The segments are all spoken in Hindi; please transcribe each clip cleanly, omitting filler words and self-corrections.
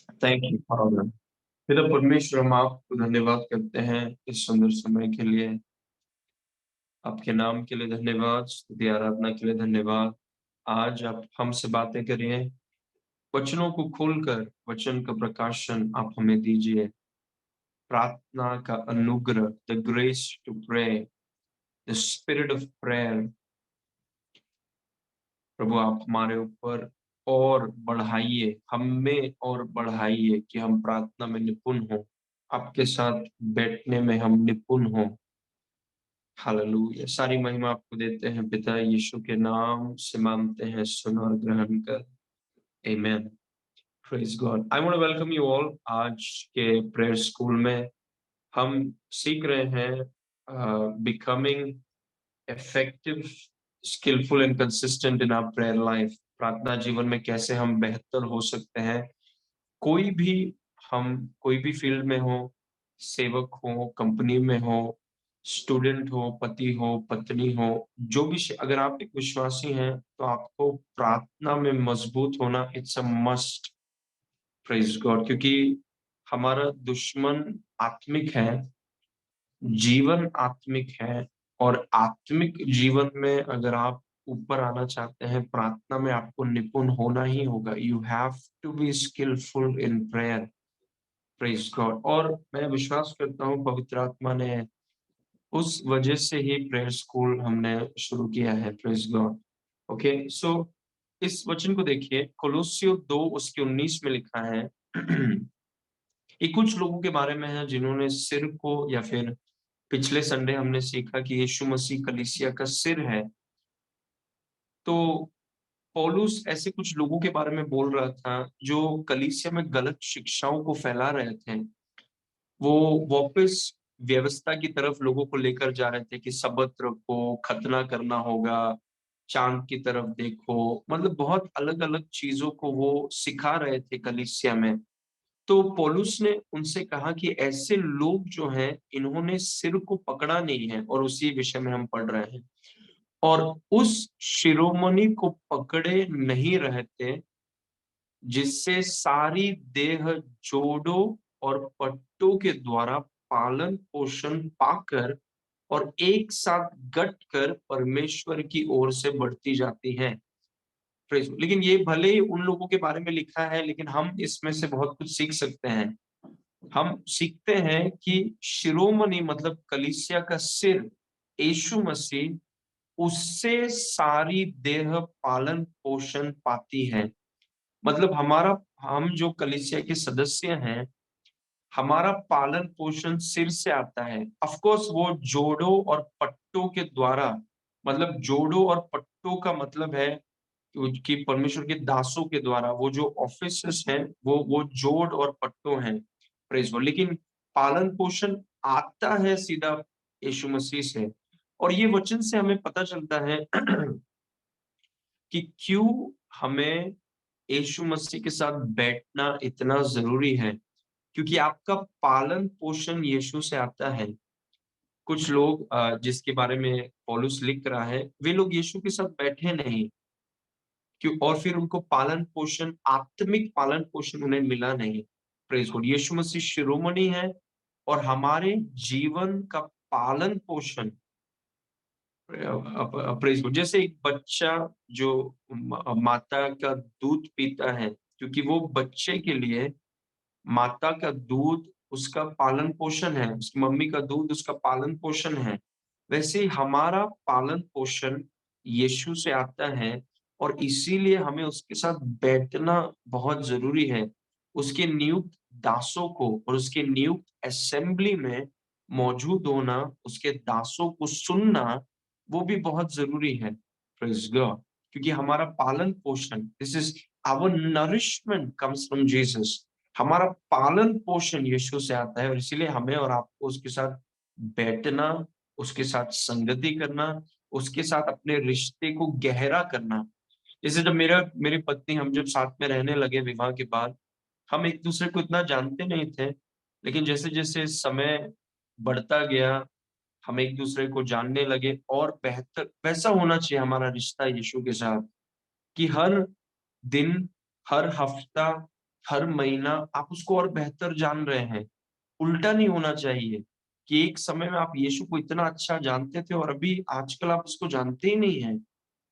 Thank you father. पिता परमेश्वर, हम आपको धन्यवाद करते हैं इस सुंदर समय के लिए। आपके नाम के लिए धन्यवाद, स्तुति आराधना के लिए धन्यवाद। आज आप हमसे बातें करिए, वचनों को खोलकर वचन का प्रकाशन आप हमें दीजिए। प्रार्थना का अनुग्रह, the grace to pray, the spirit of prayer, प्रभु आप हमारे ऊपर और बढ़ाइए, हमें और बढ़ाइए कि हम प्रार्थना में निपुण हों, आपके साथ बैठने में हम निपुण हों। हालेलुया। सारी महिमा आपको देते हैं पिता, यीशु के नाम से मांगते हैं, सुन और ग्रहण कर। आमीन। Praise God. I want to welcome you all. आज के प्रेयर स्कूल में हम सीख रहे हैं becoming effective, skilful and consistent in our prayer life. प्रार्थना जीवन में कैसे हम बेहतर हो सकते हैं। कोई भी हम कोई भी फील्ड में हो, सेवक हो, कंपनी में हो, स्टूडेंट हो, पति हो, पत्नी हो, जो भी अगर आप एक विश्वासी हैं तो आपको प्रार्थना में मजबूत होना it's a must. Praise God. क्योंकि हमारा दुश्मन आत्मिक है, जीवन आत्मिक है, और आत्मिक जीवन में अगर आप ऊपर आना चाहते हैं, प्रार्थना में आपको निपुण होना ही होगा। You have to be skilful in prayer. Praise God. और मैं विश्वास करता हूँ पवित्र आत्मा ने उस वजह से ही प्रेयर स्कूल हमने शुरू किया है। Praise God. ओके, सो इस वचन को देखिए, कोलोसियो 2 उसके 19 में लिखा है। ये कुछ लोगों के बारे में है जिन्होंने सिर को, या फिर पिछले संडे हमने सीखा कि यीशु मसीह कलीसिया का सिर है। तो पौलुस ऐसे कुछ लोगों के बारे में बोल रहा था जो कलीसिया में गलत शिक्षाओं को फैला रहे थे। वो वापस व्यवस्था की तरफ लोगों को लेकर जा रहे थे कि सबत रखो, खतना करना होगा, चांद की तरफ देखो, मतलब बहुत अलग अलग चीजों को वो सिखा रहे थे कलीसिया में। तो पौलुस ने उनसे कहा कि ऐसे लोग जो हैं, इन्होंने सिर को पकड़ा नहीं है, और उसी विषय में हम पढ़ रहे हैं। और उस शिरोमणि को पकड़े नहीं रहते जिससे सारी देह जोड़ों और पट्टों के द्वारा पालन पोषण पाकर और एक साथ गट कर परमेश्वर की ओर से बढ़ती जाती है। लेकिन ये भले ही उन लोगों के बारे में लिखा है, लेकिन हम इसमें से बहुत कुछ सीख सकते हैं। हम सीखते हैं कि शिरोमणि मतलब कलीसिया का सिर यीशु मसीह, उससे सारी देह पालन पोषण पाती है। मतलब हम जो कलीसिया के सदस्य हैं, हमारा पालन पोषण सिर से आता है। ऑफ कोर्स वो जोड़ों और पट्टों के द्वारा, मतलब जोड़ों और पट्टों का मतलब है कि परमेश्वर के दासों के द्वारा, वो जो ऑफिसर्स हैं वो जोड़ और पट्टों हैं। Praise God. लेकिन पालन पोषण आता है सीधा यीशु मसीह से। और ये वचन से हमें पता चलता है कि क्यों हमें यीशु मसीह के साथ बैठना इतना जरूरी है। क्योंकि आपका पालन पोषण यीशु से आता है। कुछ लोग जिसके बारे में पौलुस लिख रहा है, वे लोग यीशु के साथ बैठे नहीं, क्यों, और फिर उनको पालन पोषण, आत्मिक पालन पोषण उन्हें मिला नहीं। Praise God. यीशु मसीह शिरोमणि है, और हमारे जीवन का पालन पोषण, प्रेज गॉड, जैसे एक बच्चा जो माता का दूध पीता है, क्योंकि वो बच्चे के लिए माता का दूध उसका पालन पोषण है, उसकी मम्मी का दूध उसका पालन पोषण है। वैसे ही हमारा पालन पोषण यीशु से आता है, और इसीलिए हमें उसके साथ बैठना बहुत जरूरी है। उसके नियुक्त दासों को और उसके नियुक्त असेंबली में मौजूद होना, उसके दासों को सुनना, वो भी बहुत जरूरी है। Praise God. क्योंकि हमारा पालन पोषण, this is our nourishment comes from Jesus. हमारा पालन पोषण यीशु से आता है, और इसीलिए हमें और आपको उसके साथ बैठना, उसके साथ संगति करना, उसके साथ अपने रिश्ते को गहरा करना। जैसे जब मेरी पत्नी, हम जब साथ में रहने लगे विवाह के बाद, हम एक दूसरे को इतना जानते नहीं थे। लेकिन जैसे जैसे समय बढ़ता गया, हम एक दूसरे को जानने लगे, और बेहतर वैसा होना चाहिए हमारा रिश्ता यीशु के साथ, कि हर दिन, हर हफ्ता, हर महीना आप उसको और बेहतर जान रहे हैं। उल्टा नहीं होना चाहिए कि एक समय में आप यीशु को इतना अच्छा जानते थे और अभी आजकल आप उसको जानते ही नहीं हैं।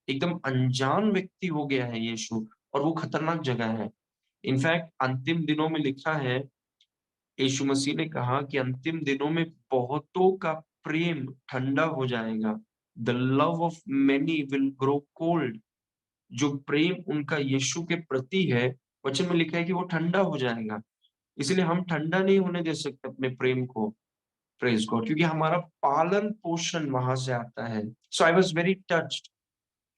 एकदम अनजान व्यक्ति हो गया है यीशु, और वो खतरनाक जगह है। इनफैक्ट अंतिम दिनों में लिखा है, यीशु मसीह ने कहा कि अंतिम दिनों में बहुतों का प्रेम ठंडा हो जाएगा। The love of many will grow cold. जो प्रेम उनका यीशु के प्रति है, वचन में लिखा है कि वो ठंडा हो जाएगा। इसलिए हम ठंडा नहीं होने दे सकते अपने प्रेम को, प्रेज गॉड, क्योंकि हमारा पालन पोषण वहां से आता है। सो आई वाज वेरी टच्ड।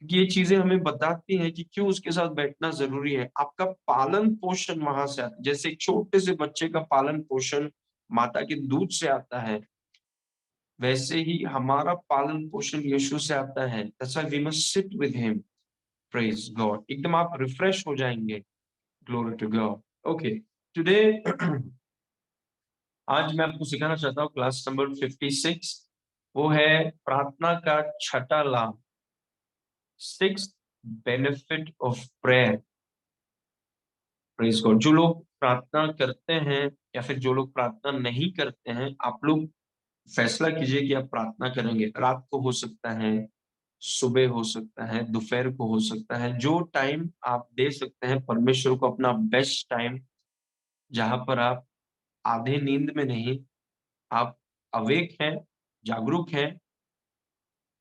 ये चीजें हमें बताती हैं कि क्यों उसके साथ बैठना जरूरी है। आपका पालन पोषण वहां से आता है। जैसे एक छोटे से बच्चे का पालन पोषण माता के दूध से आता है, वैसे ही हमारा पालन पोषण यीशु से आता है। That's why we must sit with him. Praise God. एकदम आप रिफ्रेश हो जाएंगे। Glory to God. Okay, today आज मैं आपको सिखाना चाहता हूँ क्लास नंबर 56। वो है प्रार्थना का छठा लाभ, sixth benefit of prayer. Praise God. जो लोग प्रार्थना करते हैं या फिर जो लोग प्रार्थना नहीं करते हैं, आप लोग फैसला कीजिए कि आप प्रार्थना करेंगे। रात को हो सकता है, सुबह हो सकता है, दोपहर को हो सकता है। जो टाइम आप दे सकते हैं परमेश्वर को, अपना बेस्ट टाइम, जहां पर आप आधे नींद में नहीं, आप अवेक हैं, जागरूक हैं,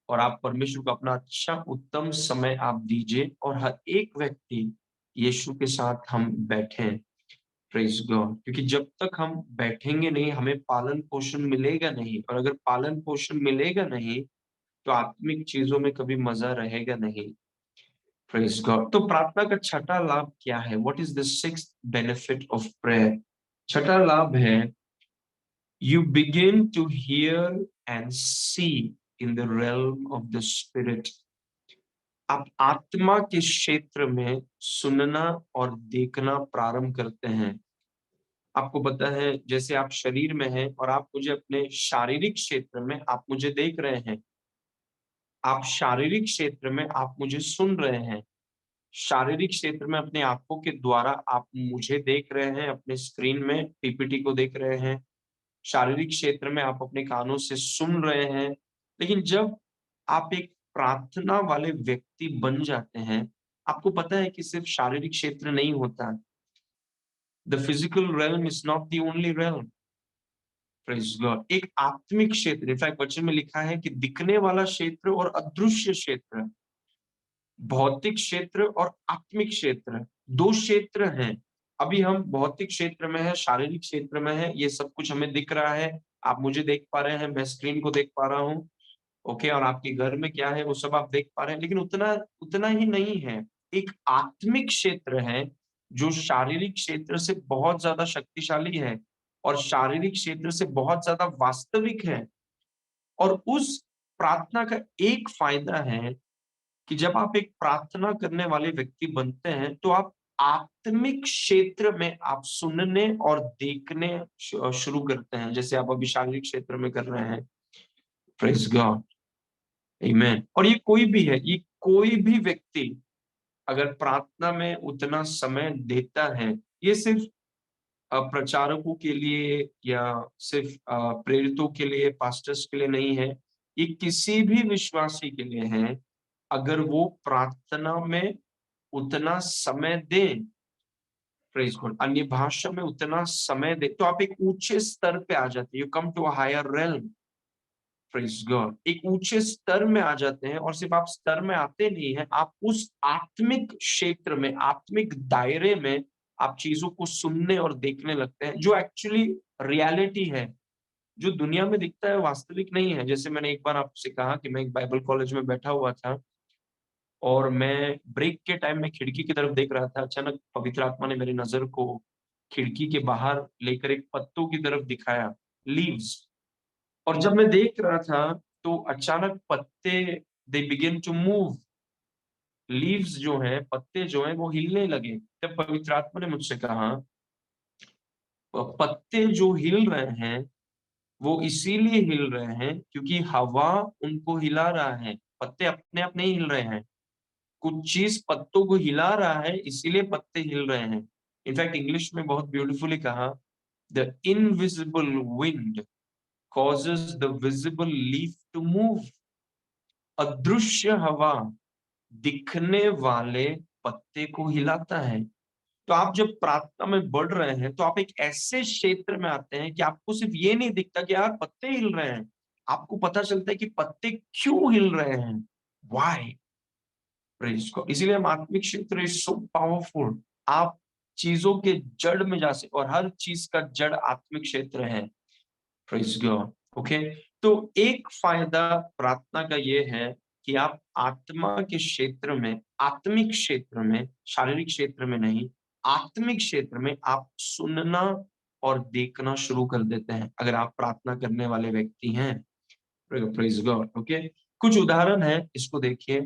और आप परमेश्वर को अपना अच्छा उत्तम समय आप दीजिए। और हर एक व्यक्ति यीशु के साथ हम बैठें। Praise God. क्योंकि जब तक हम बैठेंगे नहीं, हमें पालन पोषण मिलेगा नहीं, और अगर पालन पोषण मिलेगा नहीं, तो आत्मिक चीजों में कभी मजा रहेगा नहीं। Praise God. तो प्रार्थना का छठा लाभ क्या है? What is the sixth benefit of prayer? छठा लाभ है, you begin to hear and see in the realm of the spirit. आप आत्मा के क्षेत्र में सुनना और देखना प्रारंभ करते हैं। आपको पता है, जैसे आप शरीर में हैं और आप मुझे अपने शारीरिक क्षेत्र में आप मुझे देख रहे हैं। आप शारीरिक क्षेत्र में आप मुझे सुन रहे हैं। शारीरिक क्षेत्र में अपने आंखों के द्वारा आप मुझे देख रहे हैं, अपने स्क्रीन में पीपीटी को देख रहे हैं। शारीरिक क्षेत्र में आप अपने कानों से सुन रहे हैं। लेकिन जब आप एक प्रार्थना वाले व्यक्ति बन जाते हैं, आपको पता है कि सिर्फ शारीरिक क्षेत्र नहीं होता। The physical realm is not the only realm। Praise God. एक आत्मिक क्षेत्र, इनफैक्ट वचन में लिखा है कि दिखने वाला क्षेत्र और अदृश्य क्षेत्र, भौतिक क्षेत्र और आत्मिक क्षेत्र, दो क्षेत्र हैं। अभी हम भौतिक क्षेत्र में है, शारीरिक क्षेत्र में है, ये सब कुछ हमें दिख रहा है। आप मुझे देख पा रहे हैं, मैं स्क्रीन को देख पा रहा हूँ। ओके, और आपके घर में क्या है वो सब आप देख पा रहे हैं। लेकिन उतना उतना ही नहीं है। एक आत्मिक क्षेत्र है जो शारीरिक क्षेत्र से बहुत ज्यादा शक्तिशाली है और शारीरिक क्षेत्र से बहुत ज्यादा वास्तविक है। और उस प्रार्थना का एक फायदा है कि जब आप एक प्रार्थना करने वाले व्यक्ति बनते हैं, तो आप आत्मिक क्षेत्र में आप सुनने और देखने शुरू करते हैं, जैसे आप अभी शारीरिक क्षेत्र में कर रहे हैं। Praise God. आमीन। और ये कोई भी है, ये कोई भी व्यक्ति अगर प्रार्थना में उतना समय देता है, ये सिर्फ प्रचारकों के लिए या सिर्फ प्रेरितों के लिए, पास्टर्स के लिए नहीं है। ये किसी भी विश्वासी के लिए है। अगर वो प्रार्थना में उतना समय दे, प्रेज गॉड, अन्य भाषा में उतना समय दे, तो आप एक ऊंचे स्तर पे आ जाते हैं। You come to a higher realm. Praise God. एक ऊंचे स्तर में आ जाते हैं, और सिर्फ आप स्तर में आते नहीं हैं, आप उस आत्मिक क्षेत्र में, आत्मिक दायरे में आप चीजों को सुनने और देखने लगते हैं, जो एक्चुअली रियलिटी है। जो दुनिया में दिखता है वास्तविक नहीं है। जैसे मैंने एक बार आपसे कहा कि मैं एक बाइबल कॉलेज में बैठा हुआ था, और मैं ब्रेक के टाइम में खिड़की की तरफ देख रहा था। अचानक पवित्र आत्मा ने मेरी नजर को खिड़की के बाहर लेकर एक पत्तों की तरफ दिखाया, लीव्स। और जब मैं देख रहा था, तो अचानक पत्ते, they begin to move. Leaves जो है, पत्ते जो है, वो हिलने लगे। तब पवित्र आत्मा ने मुझसे कहा, पत्ते जो हिल रहे हैं वो इसीलिए हिल रहे हैं क्योंकि हवा उनको हिला रहा है। पत्ते अपने आप नहीं हिल रहे हैं, कुछ चीज पत्तों को हिला रहा है, इसीलिए पत्ते हिल रहे हैं। इनफैक्ट इंग्लिश में बहुत ब्यूटीफुली कहा, the invisible wind causes the visible leaf to move. अदृश्य हवा दिखने वाले पत्ते को हिलाता है। तो आप जब प्रार्थना में बढ़ रहे हैं तो आप एक ऐसे क्षेत्र में आते हैं कि आपको सिर्फ ये नहीं दिखता कि यार पत्ते हिल रहे हैं, आपको पता चलता है कि पत्ते क्यों हिल रहे हैं, व्हाई। Praise God. इसीलिए हम आत्मिक क्षेत्र इज सो पावरफुल। आप चीजों के जड़ में जा सकते, और हर चीज का जड़ आत्मिक क्षेत्र है। Praise God. ओके। तो एक फायदा प्रार्थना का ये है कि आप आत्मा के क्षेत्र में, आत्मिक क्षेत्र में, शारीरिक क्षेत्र में नहीं, आत्मिक क्षेत्र में आप सुनना और देखना शुरू कर देते हैं अगर आप प्रार्थना करने वाले व्यक्ति हैं। Praise God. ओके। कुछ उदाहरण है, इसको देखिए।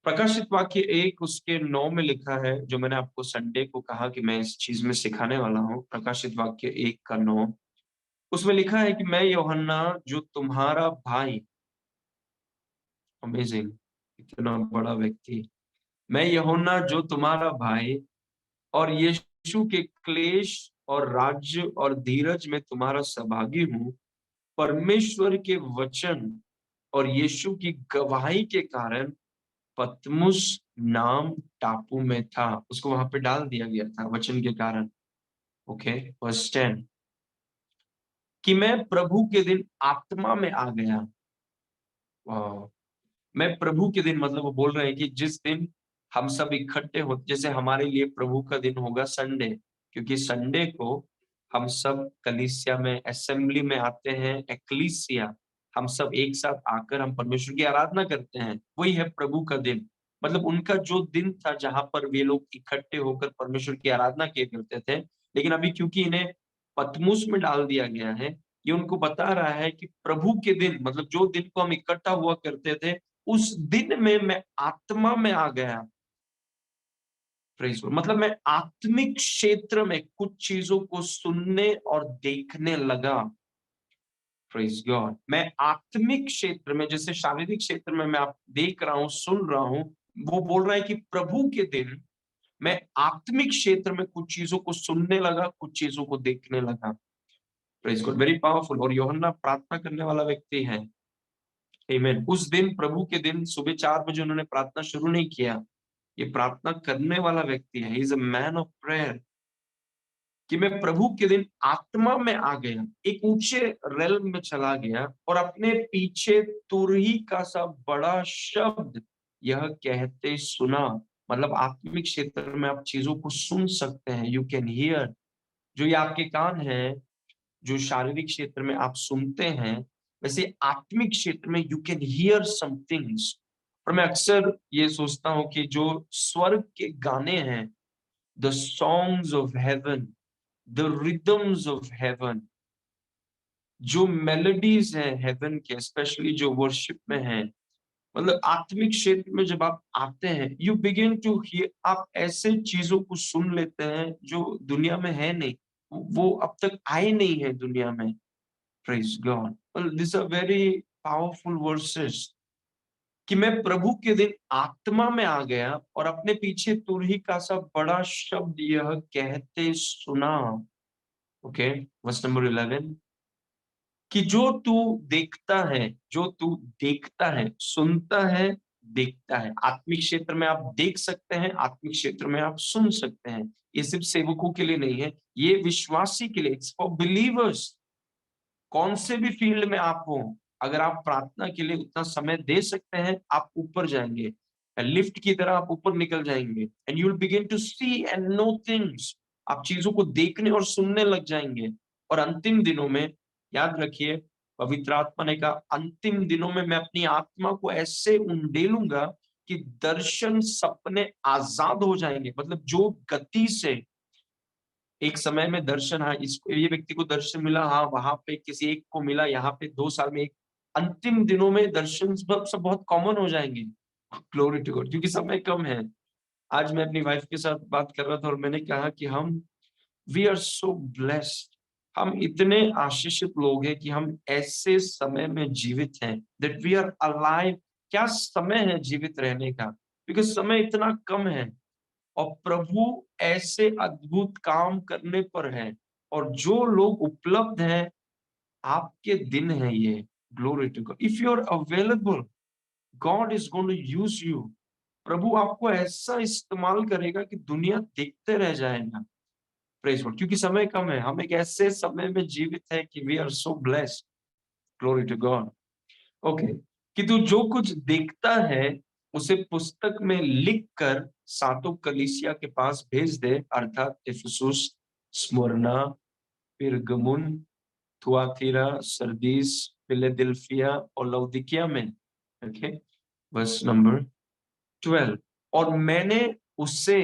प्रकाशित वाक्य 1 उसके 9 में लिखा है, जो मैंने आपको संडे को कहा कि मैं इस चीज में सिखाने वाला हूँ। प्रकाशित वाक्य 1 का 9, उसमें लिखा है कि मैं यूहन्ना जो तुम्हारा भाई, अमेजिंग, इतना बड़ा व्यक्ति, मैं यूहन्ना जो तुम्हारा भाई और यीशु के क्लेश और राज्य और धीरज में तुम्हारा सहभागी हूँ, परमेश्वर के वचन और यीशु की गवाही के कारण पतमुस नाम टापू में था। उसको वहां पे डाल दिया गया था वचन के कारण। ओके। वर्स 10, कि मैं प्रभु के दिन आत्मा में आ गया। वाह। मैं प्रभु के दिन, मतलब वो बोल रहे हैं कि जिस दिन हम सब इकट्ठे हो, जैसे हमारे लिए प्रभु का दिन होगा संडे, क्योंकि संडे को हम सब कलीसिया में, असेंबली में आते हैं, एक्लीसिया, हम सब एक साथ आकर हम परमेश्वर की आराधना करते हैं, वही है प्रभु का दिन। मतलब उनका जो दिन था जहां पर वे लोग इकट्ठे होकर परमेश्वर की आराधना किया करते थे। लेकिन अभी क्योंकि इन्हें पतमुस में डाल दिया गया है, ये उनको बता रहा है कि प्रभु के दिन, मतलब जो दिन को हम इकट्ठा हुआ करते थे, उस दिन में मैं आत्मा में आ गया। Praise God. मतलब मैं आत्मिक क्षेत्र में कुछ चीजों को सुनने और देखने लगा। Praise God. मैं आत्मिक क्षेत्र में, जैसे शारीरिक क्षेत्र में मैं आप देख रहा हूं, सुन रहा हूं, वो बोल रहा है कि प्रभु के दिन मैं आत्मिक क्षेत्र में कुछ चीजों को सुनने लगा, कुछ चीजों को देखने लगा। Praise God. Very powerful. और यूहन्ना प्रार्थना करने वाला व्यक्ति है। आमीन। उस दिन, प्रभु के दिन सुबह 4 बजे उन्होंने प्रार्थना शुरू नहीं किया। ये प्रार्थना करने वाला व्यक्ति है। He is a man of prayer. कि मैं प्रभु के दिन आत्मा में आ गया, एक ऊंचे रेल्म में चला गया और अपने पीछे तुरही का सा बड़ा शब्द यह कहते सुना। मतलब आत्मिक क्षेत्र में आप चीजों को सुन सकते हैं, यू कैन हियर। जो ये आपके कान है, जो शारीरिक क्षेत्र में आप सुनते हैं, वैसे आत्मिक क्षेत्र में you can hear some things. और मैं अक्सर ये सोचता हूं कि जो स्वर्ग के गाने हैं, the songs of haven, the rhythms of haven, जो मेलोडीज हैं हेवन के, स्पेशली जो वर्शिप में है, मतलब आत्मिक क्षेत्र में जब आप आते हैं, यू बिगिन टू हियर, आप ऐसे चीजों को सुन लेते हैं जो दुनिया में है नहीं, वो अब तक आए नहीं है दुनिया में। Praise God. well, these are very powerful verses। कि मैं प्रभु के दिन आत्मा में आ गया और अपने पीछे तुरही का सा बड़ा शब्द यह कहते सुना। ओके। वर्स नंबर 11, कि जो तू देखता है, जो तू देखता है, सुनता है, देखता है। आत्मिक क्षेत्र में आप देख सकते हैं, आत्मिक क्षेत्र में आप सुन सकते हैं। ये सिर्फ सेवकों के लिए नहीं है, ये विश्वासी के लिए, इट्स फॉर बिलीवर्स। कौन से भी फील्ड में आप हो, अगर आप प्रार्थना के लिए उतना समय दे सकते हैं, आप ऊपर जाएंगे, लिफ्ट की तरह आप ऊपर निकल जाएंगे, and you will begin to see and know things. आप चीजों को देखने और सुनने लग जाएंगे। और अंतिम दिनों में, याद रखिए, पवित्र आत्मा ने कहा अंतिम दिनों में मैं अपनी आत्मा को ऐसे उंडेलूंगा कि दर्शन सपने आजाद हो जाएंगे। मतलब जो गति से एक समय में दर्शन, हाँ इसको, ये व्यक्ति को दर्शन मिला, हाँ वहां पे किसी एक को मिला, यहाँ पे 2 साल में एक, अंतिम दिनों में दर्शन सब बहुत कॉमन हो जाएंगे। Glory to God. क्योंकि समय कम है। आज मैं अपनी वाइफ के साथ बात कर रहा था और मैंने कहा कि हम, वी आर सो ब्लेस्ड, हम इतने आशीषित लोग हैं कि हम ऐसे समय में जीवित हैं, दैट वी आर अलाइव। क्या समय है जीवित रहने का, बिकॉज समय इतना कम है। और प्रभु ऐसे अद्भुत काम करने पर है, और जो लोग उपलब्ध हैं, आपके दिन है ये। Glory to God. If you are available, God is going to use you. प्रभु आपको ऐसा इस्तेमाल करेगा कि दुनिया देखते रह जाएगा। Praise God. क्योंकि समय कम है, हम एक ऐसे समय में जीवित है कि we are so blessed. Glory to God. Okay. कि तू जो कुछ देखता है उसे पुस्तक में लिख कर सातों कलीसिया के पास भेज दे, अर्थात Ephesus, Smyrna, Pergamum, Thyatira, Sardis, Philadelphia और लौदीकिया में। ओके। Verse number 12। और मैंने उससे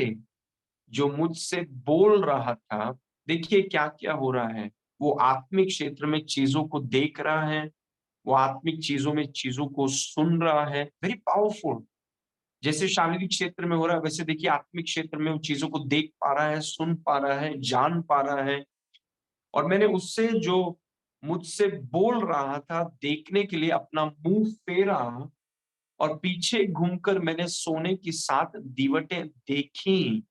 जो मुझसे बोल रहा था, देखिए क्या क्या हो रहा है। वो आत्मिक क्षेत्र में चीजों को देख रहा है, वो आत्मिक चीजों में चीजों को सुन रहा है। Very powerful. जैसे शारीरिक क्षेत्र में हो रहा है, वैसे देखिए आत्मिक क्षेत्र में वो चीजों को देख पा रहा है, सुन पा रहा है, जान पा रहा है। और मैंने उससे जो मुझसे बोल रहा था देखने के लिए अपना मुंह फेरा, और पीछे घूमकर मैंने सोने की 7 दीवटें देखी,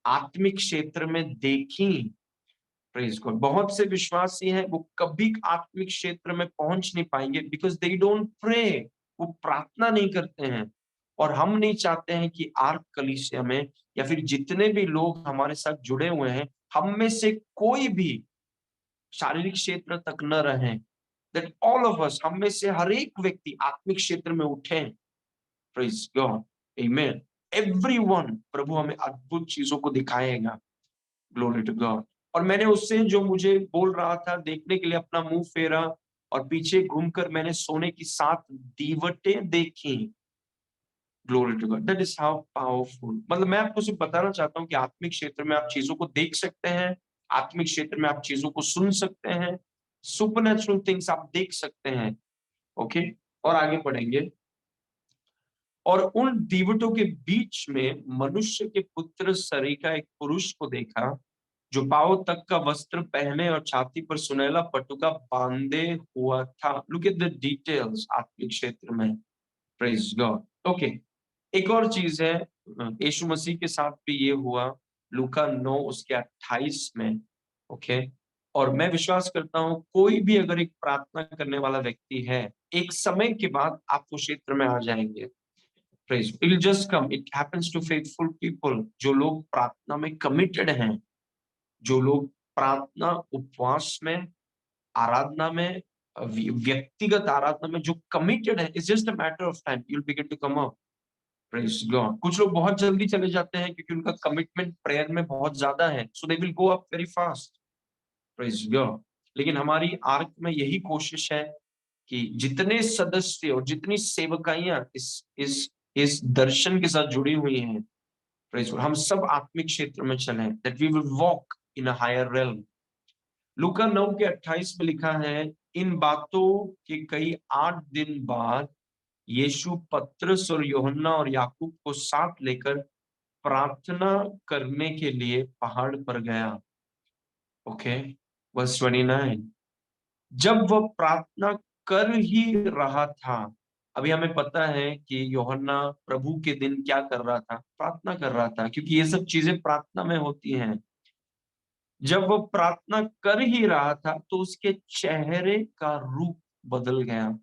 आत्मिक क्षेत्र में देखी। Praise God. बहुत से विश्वासी हैं, वो कभी आत्मिक क्षेत्र में पहुंच नहीं पाएंगे, बिकॉज दे डोंट प्रे। वो प्रार्थना नहीं करते हैं। और हम नहीं चाहते हैं कि आर्क कलीसिया में या फिर जितने भी लोग हमारे साथ जुड़े हुए हैं, हम में से कोई भी शारीरिक क्षेत्र तक न रहे। दैट ऑल ऑफ अस, हम में से हर एक व्यक्ति आत्मिक क्षेत्र में उठे। Praise God. आमेन। एवरीवन, प्रभु हमें अद्भुत चीजों को दिखाएगा। Glory to God. और मैंने उससे जो मुझे बोल रहा था देखने के लिए अपना मुंह फेरा, और पीछे घूमकर मैंने सोने की 7 दीवटें देखी। Glory to God. That is how powerful. मतलब मैं आपको सिर्फ बताना चाहता हूँ कि आत्मिक क्षेत्र में आप चीजों को देख सकते हैं, आत्मिक क्षेत्र में आप चीजों को सुन सकते हैं, सुपरनैचुरल थिंग्स आप देख सकते हैं। ओके। और आगे बढ़ेंगे। और उन दीवटों के बीच में मनुष्य के पुत्र सरीखा एक पुरुष को देखा, जो पांव तक का वस्त्र पहने और छाती पर सुनहला पटुका बांधे हुआ था। लुक एट द डिटेल्स आत्मिक क्षेत्र में। Praise God. ओके। एक और चीज है, यीशु मसीह के साथ भी ये हुआ, लूका 9 उसके 28 में। ओके। और मैं विश्वास करता हूं कोई भी अगर एक प्रार्थना करने वाला व्यक्ति है, एक समय के बाद आप उस क्षेत्र में आ जाएंगे। Praise, it will just come. It happens to faithful people. जो लोग प्रार्थना में कमिटेड हैं, जो लोग प्रार्थना, उपवास में, आराधना में, व्यक्तिगत आराधना में जो कमिटेड है, it's just a matter of time, you will begin to come up. Praise God. कुछ लोग बहुत जल्दी चले जाते हैं क्योंकि उनका कमिटमेंट प्रेयर में बहुत ज्यादा है, so they will go up very fast. Praise God. लेकिन हमारी आर्क में यही कोशिश है कि जितने सदस्य और जितनी सेवकाइयां इस दर्शन के साथ जुड़ी हुई हैं, प्रेज गॉड, हम सब आत्मिक क्षेत्र में चलें, that we will walk in a higher realm. लूका 9 के 28 में लिखा है, इन बातों के कई 8 दिन बाद यीशु पतरस और यूहन्ना और याकूब को साथ लेकर प्रार्थना करने के लिए पहाड़ पर गया। ओके। वर्स 29। जब वह प्रार्थना कर ही रहा था, अभी हमें पता है कि यूहन्ना प्रभु के दिन क्या कर रहा था, प्रार्थना कर रहा था, क्योंकि ये सब चीजें प्रार्थना में होती हैं। जब वो प्रार्थना कर ही रहा था तो उसके चेहरे का रूप बदल गया।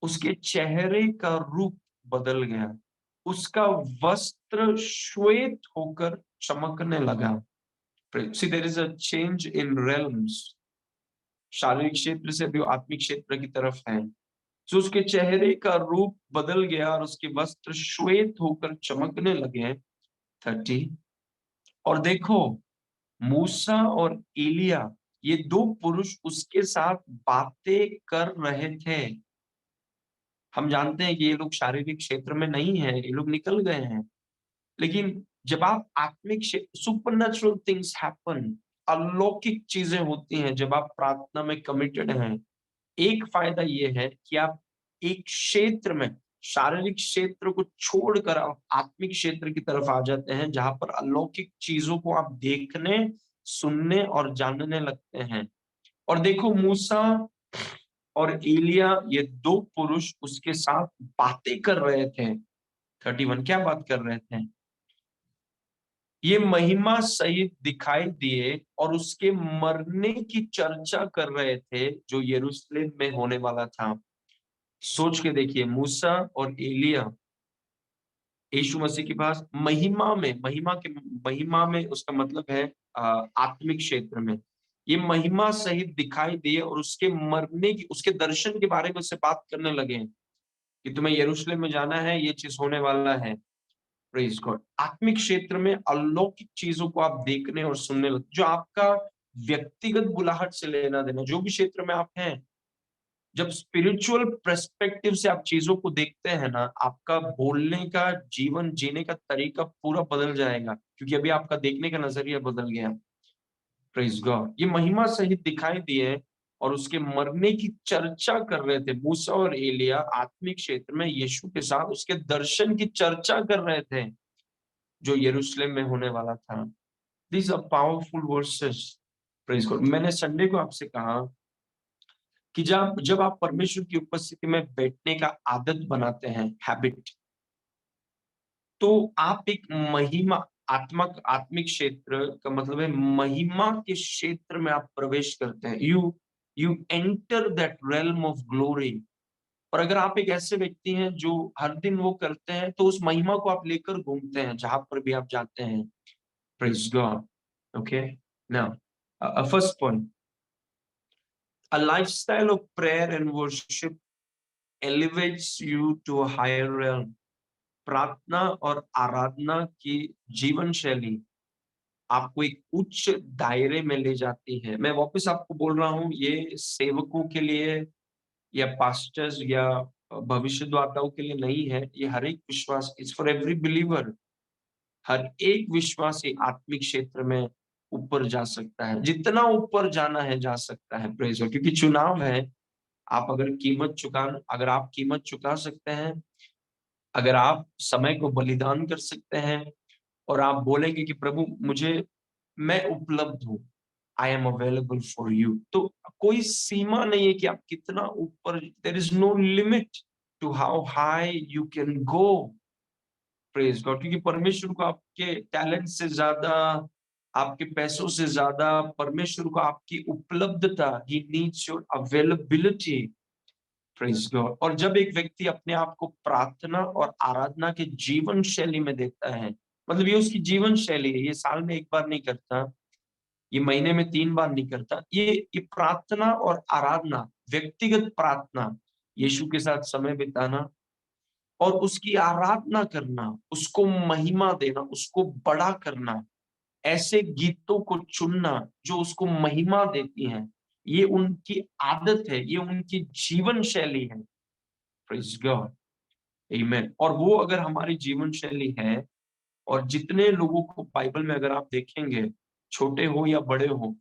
उसके चेहरे का रूप बदल गया। उसका वस्त्र श्वेत होकर चमकने लगा। See there is a change in realms. शारीरिक क्षेत्र से भी आत्मिक क्षेत्र की तरफ है। तो उसके चेहरे का रूप बदल गया और उसके वस्त्र श्वेत होकर चमकने लगे। 30। और देखो, मूसा और एलिया, ये 2 पुरुष उसके साथ बातें कर रहे थे। हम जानते हैं कि ये लोग शारीरिक क्षेत्र में नहीं है, ये लोग निकल गए हैं। लेकिन जब आप आत्मिक क्षेत्र, सुपरनैचुरल थिंग्स हैपन, अलौकिक चीजें होती हैं जब आप प्रार्थना में कमिटेड हैं। एक फायदा ये है कि आप एक क्षेत्र में, शारीरिक क्षेत्र को छोड़कर आप आत्मिक क्षेत्र की तरफ आ जाते हैं, जहां पर अलौकिक चीजों को आप देखने, सुनने और जानने लगते हैं। और देखो, मूसा और एलिया, ये 2 पुरुष उसके साथ बातें कर रहे थे। 31 क्या बात कर रहे थे? ये महिमा सहित दिखाई दिए और उसके मरने की चर्चा कर रहे थे जो यरूशलेम में होने वाला था। सोच के देखिए, मूसा और एलिया यीशु मसीह के पास महिमा में उसका मतलब है आत्मिक क्षेत्र में। ये महिमा सहित दिखाई दिए और उसके मरने की, उसके दर्शन के बारे में उससे बात करने लगे कि तुम्हें यरूशलेम में जाना है, ये चीज होने वाला है। Praise God. आत्मिक क्षेत्र में अलौकिक चीजों को आप देखने और सुनने लगते, जो आपका व्यक्तिगत बुलाहट से लेना देना, जो भी क्षेत्र में आप हैं, जब स्पिरिचुअल पर्सपेक्टिव से आप चीजों को देखते हैं ना, आपका बोलने का, जीवन जीने का तरीका पूरा बदल जाएगा, क्योंकि अभी आपका देखने का नजरिया बदल गया। Praise God. ये महिमा सहित दिखाई दिए और उसके मरने की चर्चा कर रहे थे। मूसा और एलिया आत्मिक क्षेत्र में यीशु के साथ उसके दर्शन की चर्चा कर रहे थे जो यरूशलेम में होने वाला था। These are powerful verses. Praise God. मैंने संडे को आपसे कहा कि जब जब आप परमेश्वर की उपस्थिति में बैठने का आदत बनाते हैं, हैबिट, तो आप एक महिमा, आत्मिक क्षेत्र का मतलब है महिमा के क्षेत्र में आप प्रवेश करते हैं। You enter that realm of glory. और अगर आप एक ऐसे व्यक्ति हैं जो हर दिन वो करते हैं, तो उस महिमा को आप लेकर घूमते हैं जहां पर भी आप जाते हैं। Praise God. Okay. Now first point, a lifestyle of prayer and worship elevates you to a higher realm. प्रार्थना और आराधना की जीवन शैली आपको एक उच्च दायरे में ले जाती है। मैं वापस आपको बोल रहा हूँ, ये सेवकों के लिए या पास्टर्स या भविष्यद्वक्ताओं के लिए नहीं है, ये हर एक विश्वास, इट्स फॉर एवरी बिलीवर। हर एक विश्वासी आत्मिक क्षेत्र में ऊपर जा सकता है, जितना ऊपर जाना है जा सकता है। Praise God. क्योंकि चुनाव है। आप अगर आप कीमत चुका सकते हैं, अगर आप समय को बलिदान कर सकते हैं और आप बोलेंगे कि प्रभु मुझे, मैं उपलब्ध हूँ, I am available for you, तो कोई सीमा नहीं है कि आप कितना ऊपर, there is no limit to how high you can go. Praise God. क्योंकि परमेश्वर को आपके टैलेंट से ज्यादा, आपके पैसों से ज्यादा परमेश्वर को आपकी उपलब्धता, he needs your availability. Praise God. और जब एक व्यक्ति अपने आप को प्रार्थना और आराधना के जीवन शैली में देखता है, मतलब ये उसकी जीवन शैली है, ये साल में एक बार नहीं करता, ये महीने में 3 बार नहीं करता, ये प्रार्थना और आराधना, व्यक्तिगत प्रार्थना, यीशु के साथ समय बिताना और उसकी आराधना करना, उसको महिमा देना, उसको बड़ा करना, ऐसे गीतों को चुनना जो उसको महिमा देती हैं, ये उनकी आदत है, ये उनकी जीवन शैली है। Praise God. आमीन। और वो अगर हमारी जीवन शैली है, और जितने लोगों को बाइबल में अगर आप देखेंगे, छोटे हो या बड़े हो,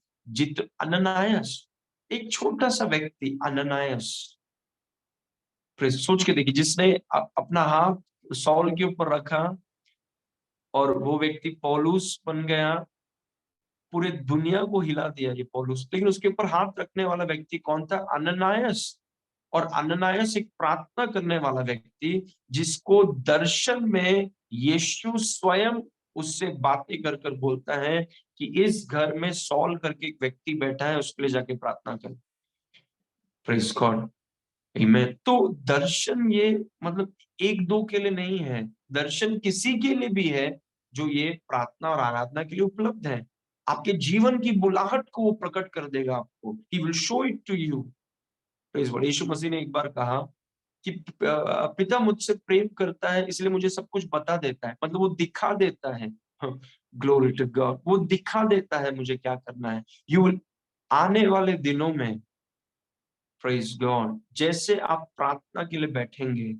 अननायास, एक छोटा सा व्यक्ति अननायास, सोच के देखिए, जिसने अपना हाथ सौल के ऊपर रखा और वो व्यक्ति पौलुस बन गया, पूरे दुनिया को हिला दिया ये पौलुस। लेकिन उसके ऊपर हाथ रखने वाला व्यक्ति कौन था? अननायास। और अननायास एक प्रार्थना करने वाला व्यक्ति, जिसको दर्शन में यीशु स्वयं उससे बातें कर कर बोलता है कि इस घर में सॉल करके एक व्यक्ति बैठा है, उसके लिए जाके प्रार्थना कर। Praise God. आमीन। तो दर्शन ये मतलब एक दो के लिए नहीं है, दर्शन किसी के लिए भी है जो ये प्रार्थना और आराधना के लिए उपलब्ध है। आपके जीवन की बुलाहट को वो प्रकट कर देगा आपको। He will show it to you. Praise God. यीशु मसीह ने एक बार कहा कि पिता मुझसे प्रेम करता है, इसलिए मुझे सब कुछ बता देता है, मतलब वो दिखा देता है। Glory to God. वो दिखा देता है मुझे क्या करना है। यू विल, आने वाले दिनों में, प्रेज गॉड, जैसे आप प्रार्थना के लिए बैठेंगे,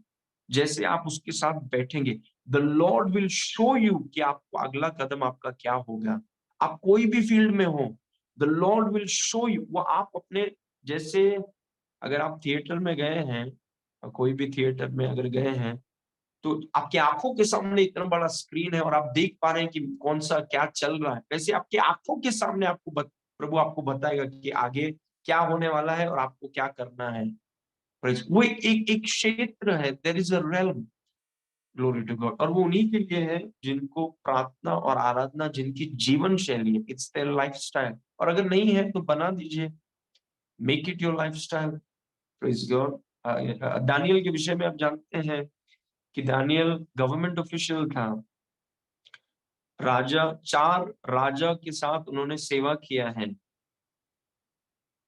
जैसे आप उसके साथ बैठेंगे, the Lord will show you कि आपको अगला कदम आपका क्या होगा। आप कोई भी फील्ड में हो, the Lord will show you. वो आप अपने, जैसे अगर आप थिएटर में गए हैं, कोई भी थिएटर में अगर गए हैं, तो आपकी आंखों के सामने इतना बड़ा स्क्रीन है और आप देख पा रहे हैं कि कौन सा क्या चल रहा है। वैसे आपकी आंखों के सामने प्रभु आपको बताएगा कि आगे क्या होने वाला है और आपको क्या करना है। वो एक एक क्षेत्र है, there is a realm. Glory to God. और वो उन्हीं के लिए है जिनको प्रार्थना और आराधना जिनकी जीवन शैली है, इट्स देयर लाइफस्टाइल। और अगर नहीं है तो बना दीजिए, make it your lifestyle. Praise God. Daniel के विषय में आप जानते हैं कि दानियल गवर्नमेंट ऑफिशियल था। राजा, 4 राजा के साथ उन्होंने सेवा किया है।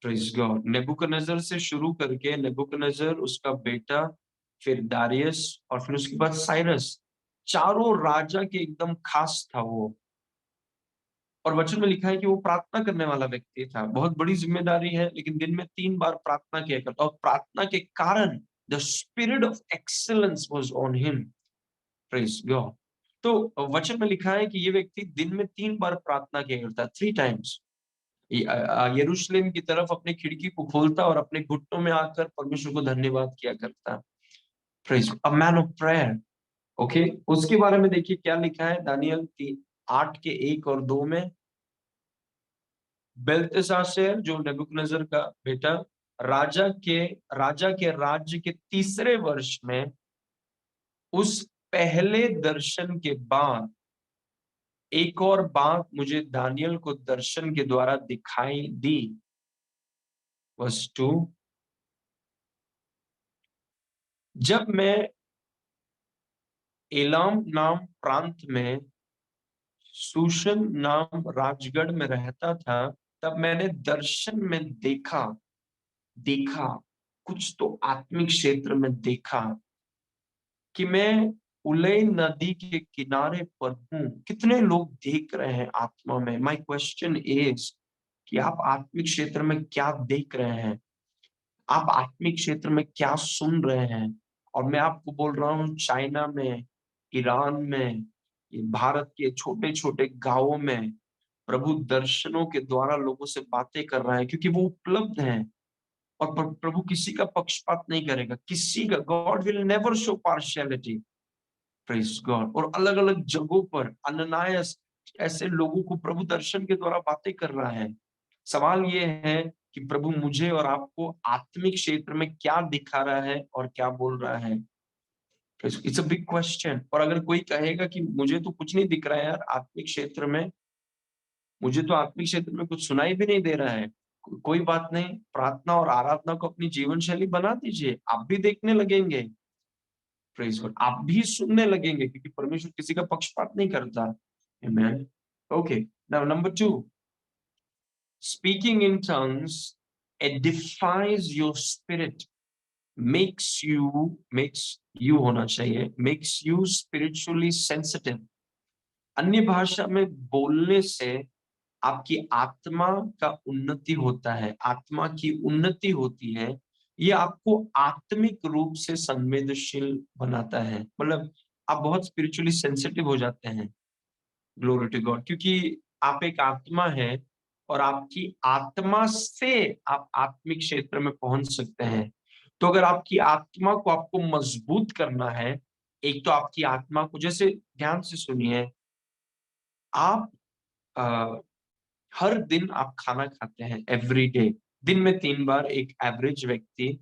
Praise God. नेबुकदनेस्सर से शुरू करके नेबुकदनेस्सर, उसका बेटा, फिर दारियस, और फिर उसके बाद साइरस, चारों राजा के एकदम खास था वो। और वचन में लिखा है कि वो प्रार्थना करने वाला व्यक्ति था। बहुत बड़ी जिम्मेदारी है, लेकिन दिन में 3 बार प्रार्थना किया करता, और प्रार्थना के कारण the spirit of excellence was on him. Praise God. तो वचन में लिखा है कि ये व्यक्ति दिन में 3 बार प्रार्थना किया करता, 3 टाइम्स। यरूशलेम की तरफ अपनी खिड़की को खोलता और अपने घुटनों में आकर परमेश्वर को धन्यवाद किया करता। Praise, a man of prayer. Okay, उसके बारे में देखिए क्या लिखा है दानियल 8 के 1 और 2 में। बेल्तेशास्सर, जो नेबुकदनेस्सर का बेटा, राजा के राज्य के 3रे वर्ष में, उस पहले दर्शन के बाद एक और बात मुझे दानियल को दर्शन के द्वारा दिखाई दी। वर्स 2, जब मैं एलाम नाम प्रांत में सुशन नाम राजगढ़ में रहता था, तब मैंने दर्शन में देखा, देखा कुछ तो आत्मिक क्षेत्र में देखा कि मैं उलई नदी के किनारे पर हूं। कितने लोग देख रहे हैं आत्मा में? माय क्वेश्चन इज कि आप आत्मिक क्षेत्र में क्या देख रहे हैं? आप आत्मिक क्षेत्र में क्या सुन रहे हैं? और मैं आपको बोल रहा हूँ, चाइना में, ईरान में, ये भारत के छोटे छोटे गांवों में प्रभु दर्शनों के द्वारा लोगों से बातें कर रहा है, क्योंकि वो उपलब्ध हैं। और प्रभु किसी का पक्षपात नहीं करेगा, किसी का। God will never show partiality. Praise God. और अलग अलग जगहों पर अननायस ऐसे लोगों को प्रभु दर्शन के द्वारा बातें कर रहा है। सवाल ये है कि प्रभु मुझे और आपको आत्मिक क्षेत्र में क्या दिखा रहा है और क्या बोल रहा है? It's a big question. और अगर कोई कहेगा कि मुझे तो कुछ नहीं दिख रहा है यार आत्मिक क्षेत्र में, मुझे तो आत्मिक क्षेत्र में कुछ सुनाई भी नहीं दे रहा है, कोई बात नहीं, प्रार्थना और आराधना को अपनी जीवन शैली बना दीजिए, आप भी देखने लगेंगे। Praise God. आप भी सुनने लगेंगे, क्योंकि परमेश्वर किसी का पक्षपात नहीं करता। Amen. Okay, now number 2, speaking in tongues edifies your spirit, makes you होना चाहिए, मेक्स यू स्पिरिचुअली सेंसिटिव। अन्य भाषा में बोलने से आपकी आत्मा का उन्नति होता है, आत्मा की उन्नति होती है। ये आपको आत्मिक रूप से संवेदनशील बनाता है, मतलब आप बहुत स्पिरिचुअली सेंसिटिव हो जाते हैं। Glory to God. क्योंकि आप एक आत्मा है, और आपकी आत्मा से आप आत्मिक क्षेत्र में पहुंच सकते हैं। तो अगर आपकी आत्मा को आपको मजबूत करना है, एक तो आपकी आत्मा को, जैसे ध्यान से सुनिए, आप हर दिन आप खाना खाते हैं, एवरी डे, दिन में 3 बार। एक एवरेज व्यक्ति,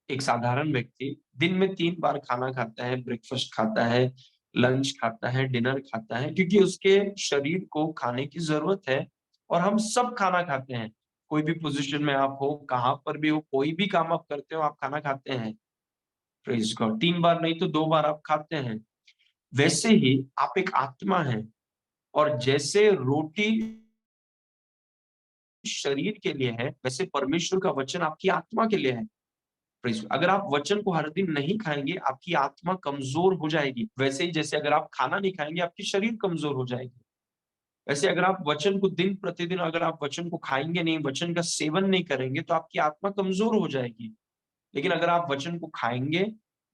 एक साधारण व्यक्ति दिन में 3 बार खाना खाता है, ब्रेकफास्ट खाता है, लंच खाता है, डिनर खाता है, क्योंकि उसके शरीर को खाने की जरूरत है। और हम सब खाना खाते हैं, कोई भी पोजीशन में आप हो, कहां पर भी हो, कोई भी काम आप करते हो, आप खाना खाते हैं। Praise God. 3 बार नहीं तो 2 बार आप खाते हैं। वैसे ही आप एक आत्मा है, और जैसे रोटी शरीर के लिए है, वैसे परमेश्वर का वचन आपकी आत्मा के लिए है। प्रेज। अगर आप वचन को हर दिन नहीं खाएंगे, आपकी आत्मा कमजोर हो जाएगी। वैसे ही जैसे अगर आप खाना नहीं खाएंगे, आपकी शरीर कमजोर हो जाएगी। वैसे अगर आप वचन को दिन प्रतिदिन, अगर आप वचन को खाएंगे नहीं, वचन का सेवन नहीं करेंगे, तो आपकी आत्मा कमजोर हो जाएगी। लेकिन अगर आप वचन को खाएंगे,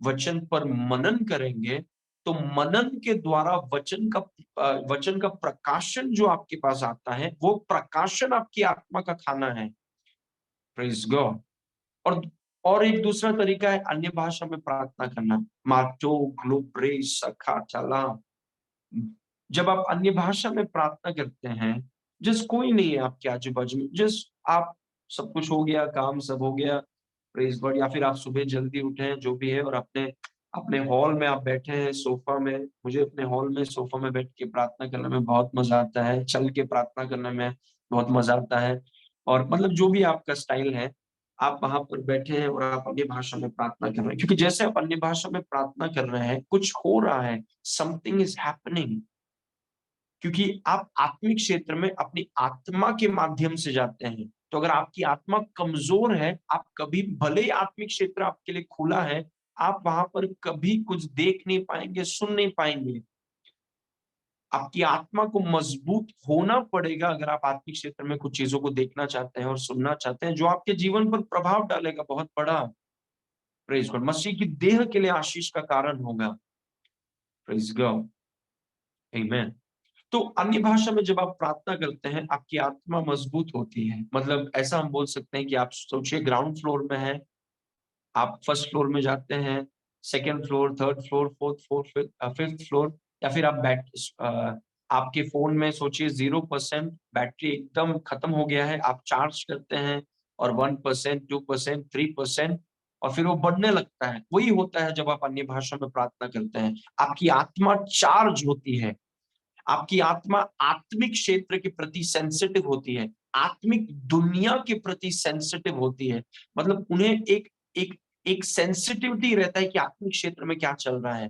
वचन पर मनन करेंगे, तो मनन के द्वारा वचन का प्रकाशन जो आपके पास आता है, वो प्रकाशन आपकी आत्मा का खाना है। Praise God. और और एक दूसरा तरीका है अन्य भाषा में प्रार्थना करना। मार्टो ग्लोब्रे सखा चला। जब आप अन्य भाषा में प्रार्थना करते हैं, जिस कोई नहीं है आपके आजू बाजू में, जिस आप, सब कुछ हो गया, काम सब हो गया, प्रेज गॉड, या फिर आप सुबह जल्दी उठे हैं, जो भी है, और अपने अपने हॉल में आप बैठे हैं सोफा में, मुझे अपने हॉल में सोफा में बैठ के प्रार्थना करने में बहुत मजा आता है, चल के प्रार्थना करने में बहुत मजा आता है। और मतलब जो भी आपका स्टाइल है, आप वहां पर बैठे हैं और आप अन्य भाषा में प्रार्थना कर रहे हैं, क्योंकि जैसे आप अन्य भाषा में प्रार्थना कर रहे हैं कुछ हो रहा है, समथिंग इज हैपनिंग। क्योंकि आप आत्मिक क्षेत्र में अपनी आत्मा के माध्यम से जाते हैं। तो अगर आपकी आत्मा कमजोर है, आप कभी भले ही आत्मिक क्षेत्र आपके लिए खुला है, आप वहां पर कभी कुछ देख नहीं पाएंगे, सुन नहीं पाएंगे। आपकी आत्मा को मजबूत होना पड़ेगा अगर आप आत्मिक क्षेत्र में कुछ चीजों को देखना चाहते हैं और सुनना चाहते हैं, जो आपके जीवन पर प्रभाव डालेगा बहुत बड़ा। प्रेज गॉड, मसीह की देह के लिए आशीष का कारण होगा। प्रेज गॉड, आमीन। तो अन्य भाषा में जब आप प्रार्थना करते हैं, आपकी आत्मा मजबूत होती है। मतलब ऐसा हम बोल सकते हैं कि आप सोचिए ग्राउंड फ्लोर में है, आप फर्स्ट फ्लोर में जाते हैं, second floor, third floor, fourth floor, fifth floor, या फिर आप आपके फोन में सोचिए 0% बैटरी एकदम खत्म हो गया है, आप चार्ज करते हैं और 1%, 2%, 3%, और फिर वो बढ़ने लगता है। वही होता है जब आप अन्य भाषा में प्रार्थना करते हैं, आपकी आत्मा चार्ज होती है। आपकी आत्मा आत्मिक क्षेत्र के प्रति सेंसिटिव होती है, आत्मिक दुनिया के प्रति सेंसिटिव होती है। मतलब उन्हें एक एक एक सेंसिटिविटी रहता है कि आत्मिक क्षेत्र में क्या चल रहा है।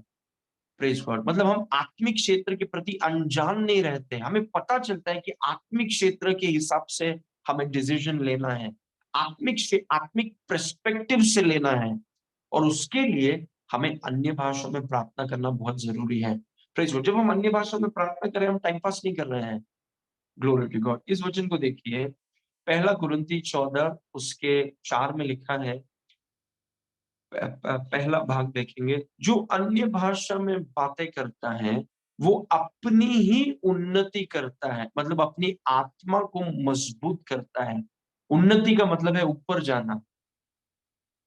प्रेज गॉड, मतलब हम आत्मिक क्षेत्र के प्रति अनजान नहीं रहते, हमें पता चलता है कि आत्मिक क्षेत्र के हिसाब से हमें डिसीजन लेना है, आत्मिक से आत्मिक पर्सपेक्टिव से लेना है। और उसके लिए हमें अन्य भाषाओं में प्रार्थना करना बहुत जरूरी है। प्रेज गॉड, जब हम अन्य भाषा में प्रार्थना करें, हम टाइम पास नहीं कर रहे हैं। Glory to God. इस वचन को देखिए, पहला कुरिन्ती 14 उसके 4 में लिखा है, पहला भाग देखेंगे, जो अन्य भाषा में बातें करता है वो अपनी ही उन्नति करता है, मतलब अपनी आत्मा को मजबूत करता है। उन्नति का मतलब है ऊपर जाना।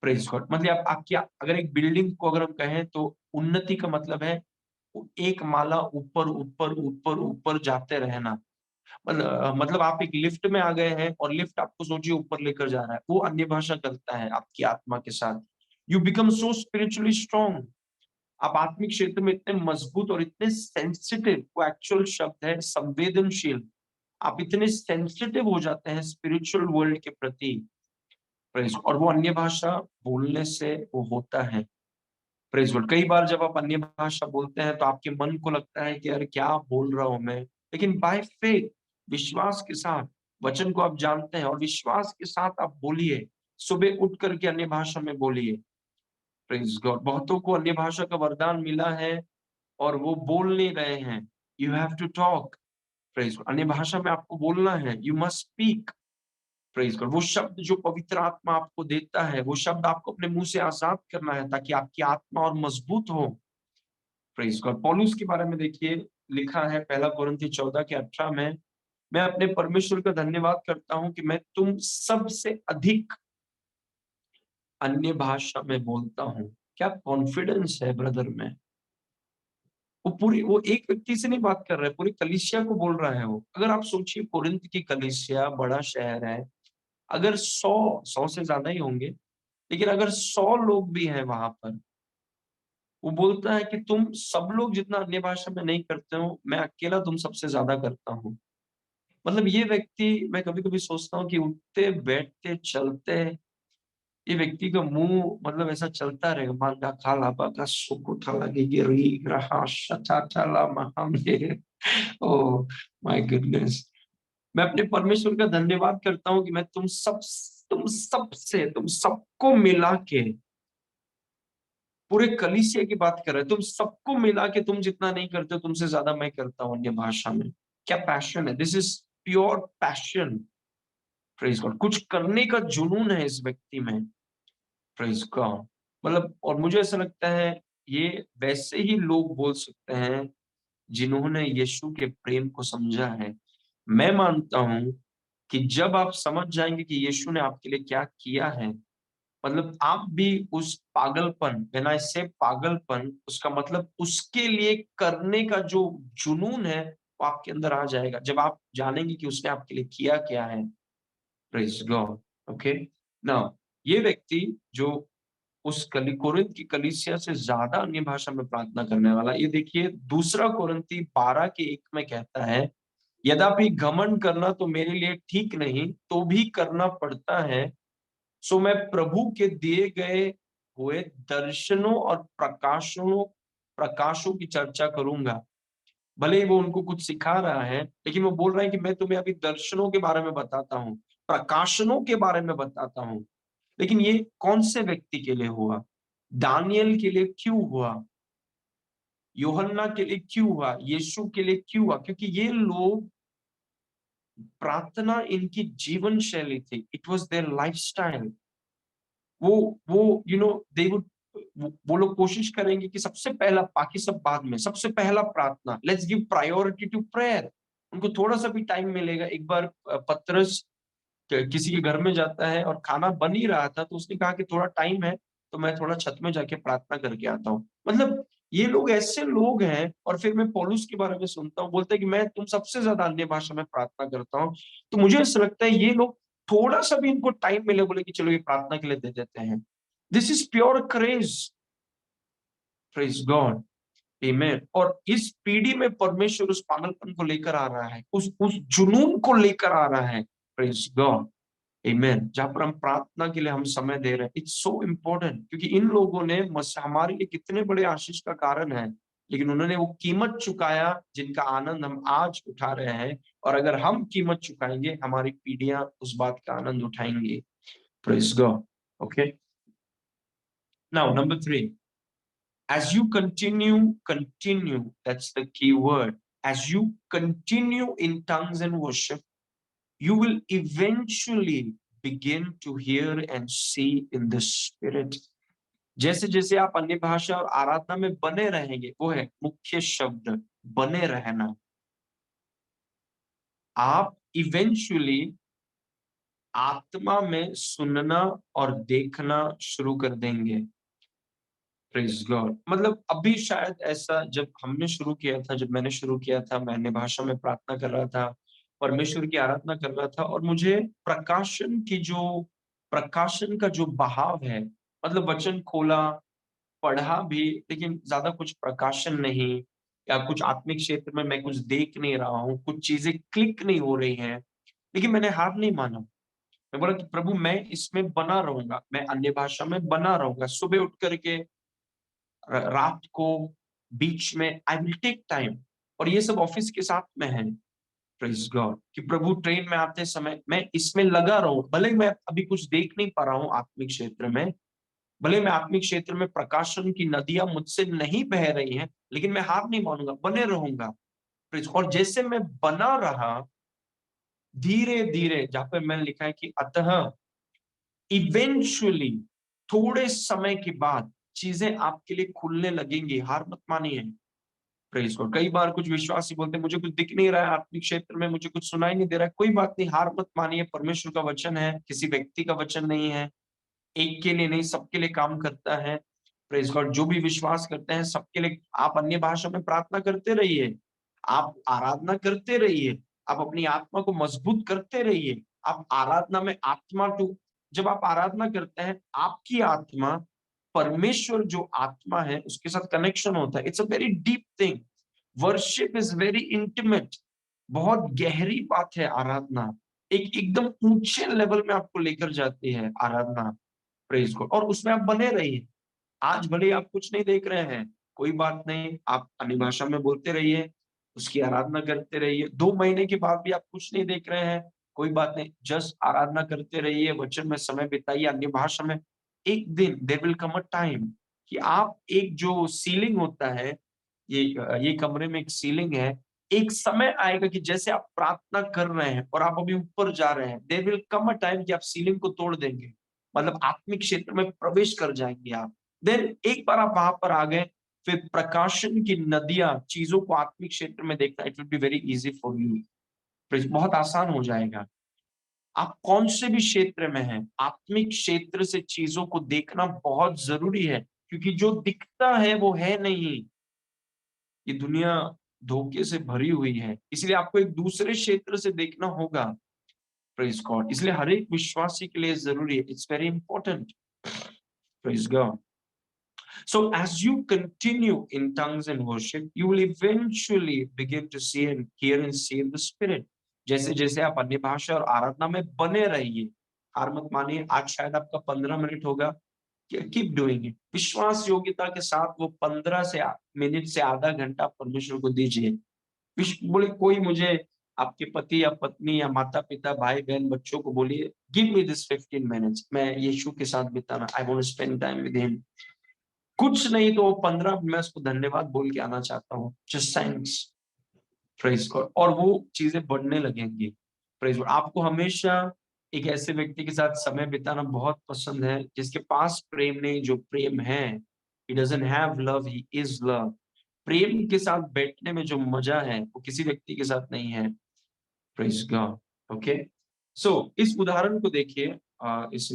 प्रेज गॉड, मतलब आपकी अगर एक बिल्डिंग को अगर हम कहें तो उन्नति का मतलब है एक माला ऊपर ऊपर ऊपर ऊपर जाते रहना। मतलब आप एक लिफ्ट में आ गए हैं और लिफ्ट आपको सोचिए ऊपर लेकर जा रहा है, वो अन्य भाषा करता है आपकी आत्मा के साथ। You become so spiritually strong. आप आत्मिक क्षेत्र में इतने मजबूत और इतने सेंसिटिव, वो एक्चुअल शब्द है संवेदनशील, आप इतने सेंसिटिव हो जाते हैं स्पिरिचुअल वर्ल्ड के प्रति। प्रेज, और वो अन्य भाषा बोलने से वो होता है। प्रेज गॉड, कई बार जब आप अन्य भाषा बोलते हैं तो आपके मन को लगता है कि यार क्या बोल रहा हूं मैं, लेकिन बाय फेथ, विश्वास के साथ वचन को आप जानते हैं और विश्वास के साथ आप बोलिए। सुबह उठ करके अन्य भाषा में बोलिए। प्रेज गॉड, बहुतों को अन्य भाषा का वरदान मिला है और वो बोल नहीं रहे हैं। You have to talk. Praise, अन्य भाषा में आपको बोलना है, you must speak. Praise God, वो शब्द जो पवित्र आत्मा आपको देता है, वो शब्द आपको अपने मुंह से आजाद करना है ताकि आपकी आत्मा और मजबूत हो। प्रेज गॉड, पौलुस के बारे में देखिए, लिखा है पहला कुरिन्ती 14 के 18 में, मैं अपने परमेश्वर का धन्यवाद करता हूं कि मैं तुम सबसे अधिक अन्य भाषा में बोलता हूं। क्या कॉन्फिडेंस है ब्रदर में। वो एक व्यक्ति से नहीं बात कर रहा है, पूरी कलीसिया को बोल रहा है वो। अगर आप सोचिए कुरिन्थ की कलीसिया बड़ा शहर है, अगर 100 से ज्यादा ही होंगे, लेकिन अगर 100 लोग भी हैं वहां पर, वो बोलता है कि तुम सब लोग जितना अन्य भाषा में नहीं करते हो, मैं अकेला तुम सबसे ज्यादा करता हूँ। मतलब ये व्यक्ति, मैं कभी कभी सोचता हूँ कि उठते बैठते चलते, ये व्यक्ति का मुंह मतलब ऐसा चलता रहेगा, मांगा खाला बागा सुकुथा लगेगी री रहा शचा चला महामे। ओ माय गुडनेस, मैं अपने परमेश्वर का धन्यवाद करता हूँ कि मैं तुम सबको मिला के, पूरे कलीसिया की बात कर रहे हैं, तुम सबको मिला के तुम जितना नहीं करते हो, तुमसे ज्यादा मैं करता हूँ अन्य भाषा में। क्या पैशन है, this is pure passion. Praise God, कुछ करने का जुनून है इस व्यक्ति में। प्रेज गॉड, मतलब और मुझे ऐसा लगता है ये वैसे ही लोग बोल सकते हैं जिन्होंने यीशु के प्रेम को समझा है। मैं मानता हूं कि जब आप समझ जाएंगे कि यीशु ने आपके लिए क्या किया है, मतलब आप भी उस पागलपन, व्हेन आई से पागलपन, उसका मतलब उसके लिए करने का जो जुनून है वो आपके अंदर आ जाएगा जब आप जानेंगे कि उसने आपके लिए किया क्या है। Praise God. ओके, नाउ ये व्यक्ति जो उस कोरिन्थ की कलीसिया से ज्यादा अन्य भाषा में प्रार्थना करने वाला। ये देखिए, दूसरा कोरिन्थी 12:1 में कहता है, यद्यपि घमंड करना तो मेरे लिए ठीक नहीं, तो भी करना पड़ता है। सो मैं प्रभु के दिए गए हुए दर्शनों और प्रकाशों की चर्चा करूंगा। भले ही वो उनको कुछ सिखा रहा है, लेकिन वो बोल रहा है कि मैं तुम्हें अभी दर्शनों के बारे में बताता हूँ, प्रकाशनों के बारे में बताता हूँ। लेकिन ये कौन से व्यक्ति के लिए हुआ? दानियल के लिए क्यों हुआ? यूहन्ना के लिए क्यों हुआ? यीशु के लिए क्यों हुआ? क्योंकि ये लोग, प्रार्थना इनकी जीवन शैली थी। It was there lifestyle. वो दे वुड, वो लोग कोशिश करेंगे कि सबसे पहला, बाकी सब बाद में, सबसे पहला प्रार्थना, let's give priority to prayer. उनको थोड़ा सा भी टाइम मिलेगा। एक बार पतरस किसी के घर में जाता है और खाना बन ही रहा था, तो उसने कहा कि थोड़ा टाइम है तो मैं थोड़ा छत में जाके प्रार्थना करके आता हूँ। मतलब ये लोग ऐसे लोग हैं। और फिर मैं पौलुस के बारे में सुनता हूँ, बोलते हैं कि मैं तुम सबसे ज्यादा अन्य भाषा में प्रार्थना करता हूँ। तो मुझे ऐसा लगता है ये लोग, थोड़ा सा भी इनको टाइम मिले, बोले कि चलो ये प्रार्थना के लिए दे देते हैं। This is pure craze. Praise God. आमीन। और इस पीढ़ी में परमेश्वर उस पागलपन को लेकर आ रहा है, उस जुनून को लेकर आ रहा है। Praise God. आमीन। जहां पर हम प्रार्थना के लिए हम समय दे रहे हैं, इट्स सो इम्पोर्टेंट। क्योंकि इन लोगों ने हमारे लिए कितने बड़े आशीष का कारण है, लेकिन उन्होंने वो कीमत चुकाया जिनका आनंद हम आज उठा रहे हैं। और अगर हम कीमत चुकाएंगे, हमारी पीढ़ियां उस बात का आनंद उठाएंगी। Praise God. Okay, now number 3, as you continue, that's the key word. As you continue in tongues and worship, you will eventually begin to hear and see in the spirit. जैसे जैसे आप अन्य भाषा और आराधना में बने रहेंगे, वो है मुख्य शब्द, बने रहना। आप इवेंचुअली आत्मा में सुनना और देखना शुरू कर देंगे। Praise God. मतलब अभी शायद ऐसा, जब हमने शुरू किया था, जब मैंने शुरू किया था, मैं अन्य भाषा में प्रार्थना कर रहा था, परमेश्वर की आराधना कर रहा था, और मुझे प्रकाशन का जो बहाव है, मतलब वचन खोला, पढ़ा भी, लेकिन ज्यादा कुछ प्रकाशन नहीं, या कुछ आत्मिक क्षेत्र में मैं कुछ देख नहीं रहा हूँ, कुछ चीजें क्लिक नहीं हो रही हैं। लेकिन मैंने हार नहीं माना। मैं बोला कि प्रभु, मैं इसमें बना रहूंगा, मैं अन्य भाषा में बना रहूंगा, सुबह उठ करके, रात को, बीच में, आई विल टेक टाइम। और ये सब ऑफिस के साथ में है। Praise God. कि प्रभु, ट्रेन में आते समय मैं इसमें लगा रहूं, भले मैं अभी कुछ देख नहीं पा रहा हूँ आत्मिक क्षेत्र में, भले मैं आत्मिक क्षेत्र में प्रकाशन की नदियां मुझसे नहीं बह रही हैं, लेकिन मैं हार नहीं मानूंगा, बने रहूंगा। प्रेज। और जैसे मैं बना रहा, धीरे धीरे, जहां पे मैंने लिखा है कि अतः इवेंचुअली, थोड़े समय के बाद चीजें आपके लिए खुलने लगेंगी। हार मत मानिए। Praise God. कई बार कुछ विश्वासी बोलते हैं, मुझे कुछ दिख नहीं रहा है आत्मिक क्षेत्र में, मुझे कुछ सुनाई नहीं दे रहा है। कोई बात नहीं, हार मत मानिए। परमेश्वर का वचन है, किसी व्यक्ति का वचन नहीं है, एक के लिए नहीं, सबके लिए काम करता है। Praise God. जो भी विश्वास करते हैं सबके लिए आप अन्य भाषा में प्रार्थना करते रहिए, आप आराधना करते रहिए, आप अपनी आत्मा को मजबूत करते रहिए। आप आराधना में आत्मा टू, जब आप आराधना करते हैं, आपकी आत्मा, परमेश्वर जो आत्मा है उसके साथ कनेक्शन होता है। It's a very deep thing. Worship is very intimate. बहुत गहरी बात है आराधना। एक एकदम ऊंचे लेवल में आपको लेकर जाती है आराधना। Praise God. और उसमें आप बने रहिए। आज भले आप कुछ नहीं देख रहे हैं, कोई बात नहीं, आप अन्य भाषा में बोलते रहिए, उसकी आराधना करते रहिए। 2 महीने के बाद भी आप कुछ नहीं देख रहे हैं, कोई बात नहीं, जस्ट आराधना करते रहिए, वचन में समय बिताइए, अन्य भाषा में। एक दिन there will come a time कि आप, एक जो सीलिंग होता है, ये कमरे में एक सीलिंग है, एक समय आएगा कि जैसे आप प्रार्थना कर रहे हैं और आप अभी ऊपर जा रहे हैं, there will come a time कि आप सीलिंग को तोड़ देंगे। मतलब आत्मिक क्षेत्र में प्रवेश कर जाएंगे आप। देन एक बार आप वहां पर आ गए, फिर प्रकाशन की नदियां, चीजों को आत्मिक क्षेत्र में देखना, it will be very easy for you. बहुत आसान हो जाएगा। आप कौन से भी क्षेत्र में हैं, आत्मिक क्षेत्र से चीजों को देखना बहुत जरूरी है। क्योंकि जो दिखता है वो है नहीं। ये दुनिया धोखे से भरी हुई है, इसलिए आपको एक दूसरे क्षेत्र से देखना होगा। Praise God. इसलिए हर एक विश्वासी के लिए जरूरी है। It's very important. Praise God. So as you continue in tongues and worship, you will eventually begin to see and hear and see in the spirit. जैसे जैसे आप अन्य भाषा और आराधना में बने रहिए, हार मत मानिए। आज शायद आपका 15 मिनट होगा, कीप डूइंग इट। विश्वास योग्यता के साथ वो 15 से मिनट से आधा घंटा परमेश्वर को दीजिए। बोले कोई मुझे, आपके पति या पत्नी या माता पिता भाई बहन बच्चों को बोलिए, गिव मी दिस 15 मिनट्स, मैं यीशु के साथ बिताना, I want to spend time with him. कुछ नहीं तो 15 मैं उसको धन्यवाद बोल के आना चाहता हूँ, जस्ट थैंक्स, प्रेज गॉड, और वो चीजें बढ़ने लगेंगी। Praise God. आपको हमेशा एक ऐसे व्यक्ति के साथ समय बिताना बहुत पसंद है जिसके पास प्रेम नहीं, जो प्रेम है। He doesn't have love, he is love. प्रेम के साथ बैठने में जो मजा है वो किसी व्यक्ति के साथ नहीं है। Praise God. ओके, सो इस उदाहरण को देखिए, इस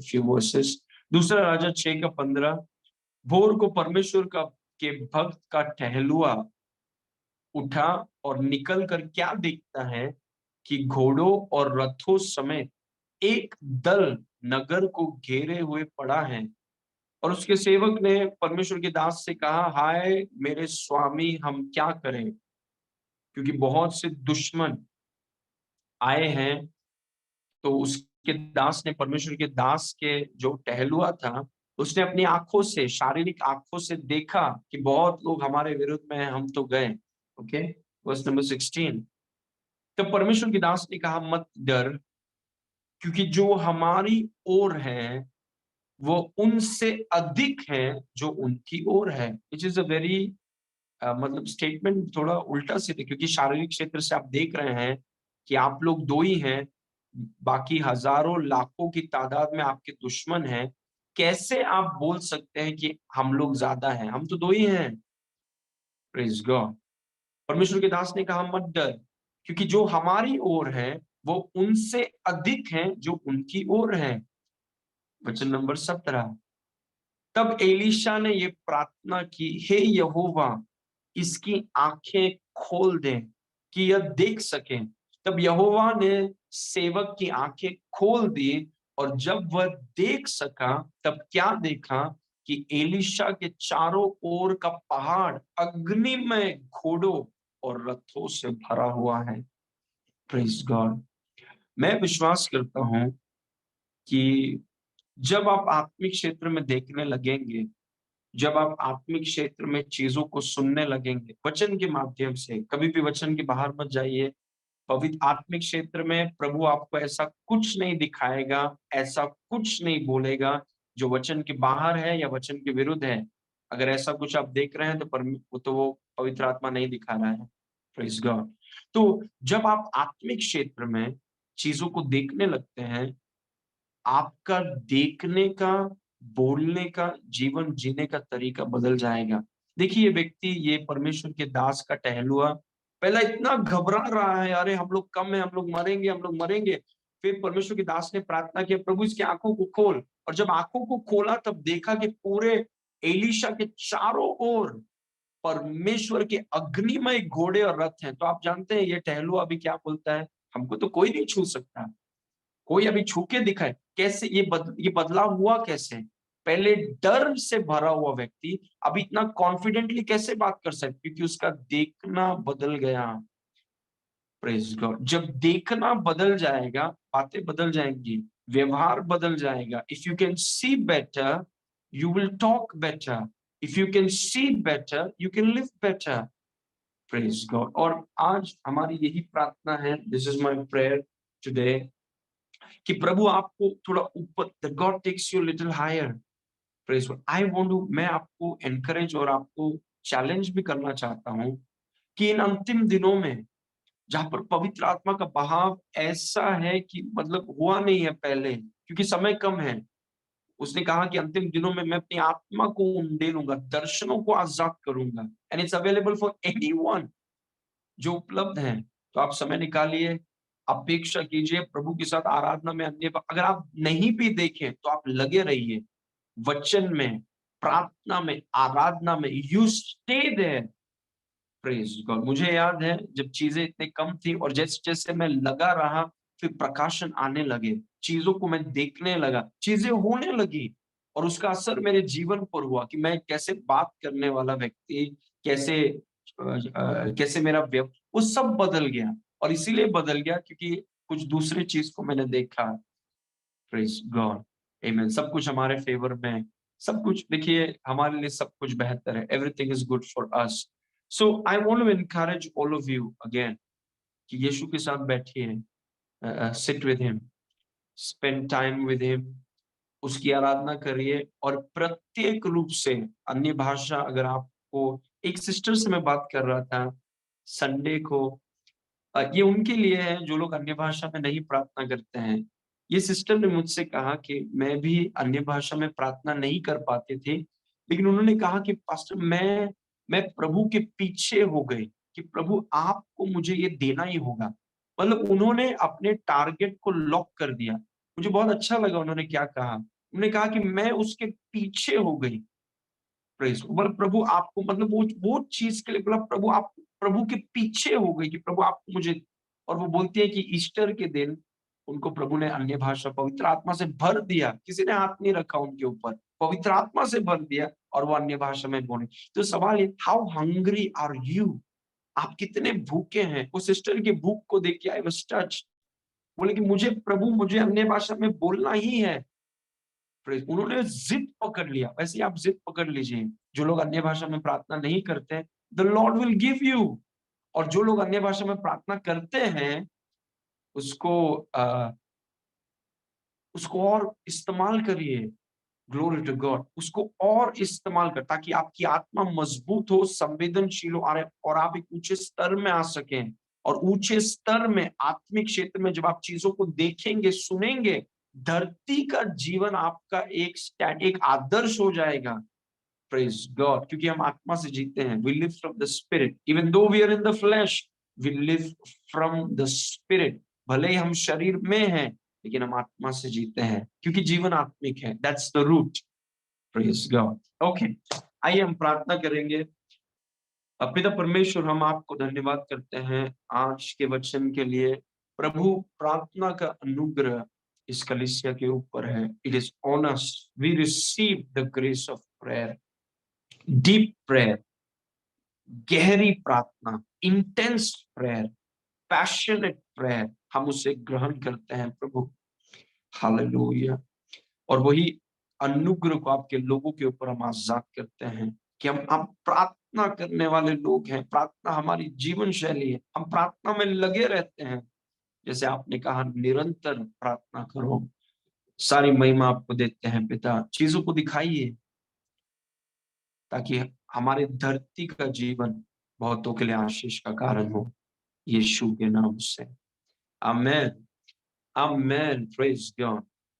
फ्यू वर्सेस। दूसरा राजा 6 का 15। भोर को परमेश्वर का के भक्त का टहलुआ उठा और निकल कर क्या देखता है कि घोड़ों और रथों समेत एक दल नगर को घेरे हुए पड़ा है। और उसके सेवक ने परमेश्वर के दास से कहा, हाय मेरे स्वामी, हम क्या करें, क्योंकि बहुत से दुश्मन आए हैं। तो उसके दास ने, परमेश्वर के दास के जो टहलुआ था, उसने अपनी आंखों से, शारीरिक आंखों से देखा कि बहुत लोग हमारे विरुद्ध में हैं, हम तो गए। Okay, verse number 16। तब परमेश्वर के दास ने कहा, मत डर, क्योंकि जो हमारी ओर है वो उनसे अधिक है जो उनकी ओर है। विच इज अ वेरी, मतलब स्टेटमेंट थोड़ा उल्टा सीधा, क्योंकि शारीरिक क्षेत्र से आप देख रहे हैं कि आप लोग दो ही हैं, बाकी हजारों लाखों की तादाद में आपके दुश्मन हैं। कैसे आप बोल सकते हैं कि हम लोग ज्यादा हैं? हम तो दो ही हैं। Praise God. परमेश्वर के दास ने कहा, मत डर, क्योंकि जो हमारी ओर है वो उनसे अधिक हैं जो उनकी ओर है। वचन नंबर 17। तब एलीशा ने ये प्रार्थना की, हे यहोवा, इसकी आंखें खोल दे कि यह देख सके। तब यहोवा ने सेवक की आंखें खोल दी, और जब वह देख सका तब क्या देखा कि एलीशा के चारों ओर का पहाड़ अग्निमय घोड़ों और रथों से भरा हुआ है। Praise God. मैं विश्वास करता हूं कि जब आप आत्मिक क्षेत्र में देखने लगेंगे, जब आप आत्मिक क्षेत्र में चीजों को सुनने लगेंगे वचन के माध्यम से, कभी भी वचन के बाहर मत जाइए। पवित्र आत्मिक क्षेत्र में प्रभु आपको ऐसा कुछ नहीं दिखाएगा, ऐसा कुछ नहीं बोलेगा जो वचन के बाहर है या वचन के विरुद्ध है। अगर ऐसा कुछ आप देख रहे हैं तो वो पवित्र आत्मा नहीं दिखा रहा है। Praise God. तो जब आप आत्मिक क्षेत्र में चीजों को देखने लगते हैं, आपका देखने का, बोलने का, जीवन जीने का तरीका बदल जाएगा। देखिए, ये व्यक्ति, ये परमेश्वर के दास का टहलुआ, पहला इतना घबरा रहा है, अरे हम लोग कम है, हम लोग मरेंगे, हम लोग मरेंगे। फिर परमेश्वर के दास ने प्रार्थना की, प्रभु इसकी आंखों को खोल। और जब आंखों को खोला तब देखा कि पूरे एलीशा के चारों ओर परमेश्वर के अग्निमय घोड़े और रथ हैं। तो आप जानते हैं ये टहलुआ अभी क्या बोलता है, हमको तो कोई नहीं छू सकता, कोई अभी छू के दिखाए। कैसे ये बदलाव हुआ कैसे? पहले डर से भरा हुआ व्यक्ति अब इतना कॉन्फिडेंटली कैसे बात कर सकता? क्योंकि उसका देखना बदल गया। Praise God. जब देखना बदल जाएगा, बातें बदल जाएंगी, व्यवहार बदल जाएगा। If you can see better, you will talk better. If you can see better, you can live better. Praise God. और आज हमारी यही प्रार्थना है, this is my prayer today, कि प्रभु आपको थोड़ा ऊपर, that God takes you little higher. Praise God. I want to, मैं आपको एनकरेज और आपको चैलेंज भी करना चाहता हूं कि इन अंतिम दिनों में, जहां पर पवित्र आत्मा का बहाव ऐसा है कि मतलब हुआ नहीं है पहले, क्योंकि समय कम है। उसने कहा कि अंतिम दिनों में मैं अपनी आत्मा को उंडेलूंगा, दर्शनों को आजाद करूंगा, and it's available for anyone जो उपलब्ध है। तो आप समय निकालिए, अपेक्षा कीजिए प्रभु के साथ आराधना में। अन्य अगर आप नहीं भी देखें तो आप लगे रहिए वचन में, प्रार्थना में, आराधना में। You stay there. Praise God. मुझे याद है जब चीजें इतनी कम थी और जैसे जैसे मैं लगा रहा, फिर प्रकाशन आने लगे, चीजों को मैं देखने लगा, चीजें होने लगी। और उसका असर मेरे जीवन पर हुआ कि मैं कैसे बात करने वाला व्यक्ति, कैसे कैसे मेरा वो सब बदल गया। और इसीलिए बदल गया क्योंकि कुछ दूसरे चीज को मैंने देखा। प्रेज गॉड, आमेन। सब कुछ हमारे फेवर में है। सब कुछ देखिए हमारे लिए सब कुछ बेहतर है। Everything is good for us. So I want to encourage all of you again कि यीशु के साथ बैठिए, sit with him, spend time with him, उसकी आराधना करिए। और प्रत्येक रूप से अन्य भाषा, अगर आपको, एक सिस्टर से मैं बात कर रहा था संडे को, ये उनके लिए है जो लोग अन्य भाषा में नहीं प्रार्थना करते हैं। ये सिस्टर ने मुझसे कहा कि मैं भी अन्य भाषा में प्रार्थना नहीं कर पाती थी, लेकिन उन्होंने कहा कि पास्टर मैं प्रभु के पीछे हो गई कि प्रभु आपको मुझे ये देना ही होगा। मतलब उन्होंने अपने टारगेट को लॉक कर दिया। मुझे बहुत अच्छा लगा उन्होंने क्या कहा। उन्होंने कहा कि मैं उसके पीछे हो गई। प्रेज, मतलब प्रभु आपको, मतलब वो चीज के लिए बोला, प्रभु आप प्रभु के पीछे हो गई कि प्रभु आपको मुझे। और वो बोलती है कि ईस्टर के दिन उनको प्रभु ने अन्य भाषा पवित्र आत्मा से भर दिया। किसी ने हाथ नहीं रखा उनके ऊपर, पवित्र आत्मा से भर दिया और वो अन्य भाषा में बोले। तो सवाल है, हाउ हंग्री आर यू? आप कितने भूखे हैं? उस सिस्टर की भूख को देख के आई वाज टच्ड। बोले कि मुझे प्रभु, मुझे अन्य भाषा में बोलना ही है। Praise, उन्होंने जिद पकड़ लिया। वैसे ही आप जिद पकड़ लीजिए। जो लोग अन्य भाषा में प्रार्थना नहीं करते, the Lord will give you. और जो लोग अन्य भाषा में प्रार्थना करते हैं, उसको उसको और इस्तेमाल करिए। ग्लोरी टू गॉड, उसको और इस्तेमाल कर, ताकि आपकी आत्मा मजबूत हो, संवेदनशील हो, और आप एक ऊंचे स्तर में आ सकें। और ऊंचे स्तर में, आत्मिक क्षेत्र में जब आप चीजों को देखेंगे, सुनेंगे, धरती का जीवन आपका एक आदर्श हो जाएगा। प्रेज गॉड, क्योंकि हम आत्मा से जीते हैं। We live from the spirit, even though we are in the flesh, we live from the spirit. भले ही हम शरीर में हैं, लेकिन हम आत्मा से जीते हैं, क्योंकि जीवन आत्मिक है। That's the root. Praise God. Okay, आइए हम प्रार्थना करेंगे। पिता परमेश्वर, हम आपको धन्यवाद करते हैं आज के वचन के लिए। प्रभु, प्रार्थना का अनुग्रह इस कलीसिया के ऊपर है। It is on us. We receive the grace of prayer, deep prayer, गहरी प्रार्थना, इंटेंस प्रेयर, पैशनेट प्रेयर, हम उसे ग्रहण करते हैं प्रभु। हालेलुया। और वही अनुग्रह को आपके लोगों के ऊपर हम आजाद करते हैं कि हम प्रार्थना करने वाले लोग हैं। प्रार्थना हमारी जीवन शैली है। हम प्रार्थना में लगे रहते हैं। जैसे आपने कहा, निरंतर प्रार्थना करो। सारी महिमा आपको देते हैं पिता। चीजों को दिखाइए ताकि हमारे धरती का जीवन बहुतों के लिए आशीष का कारण हो, यीशु के नाम से। आमेन, आमेन। Praise God.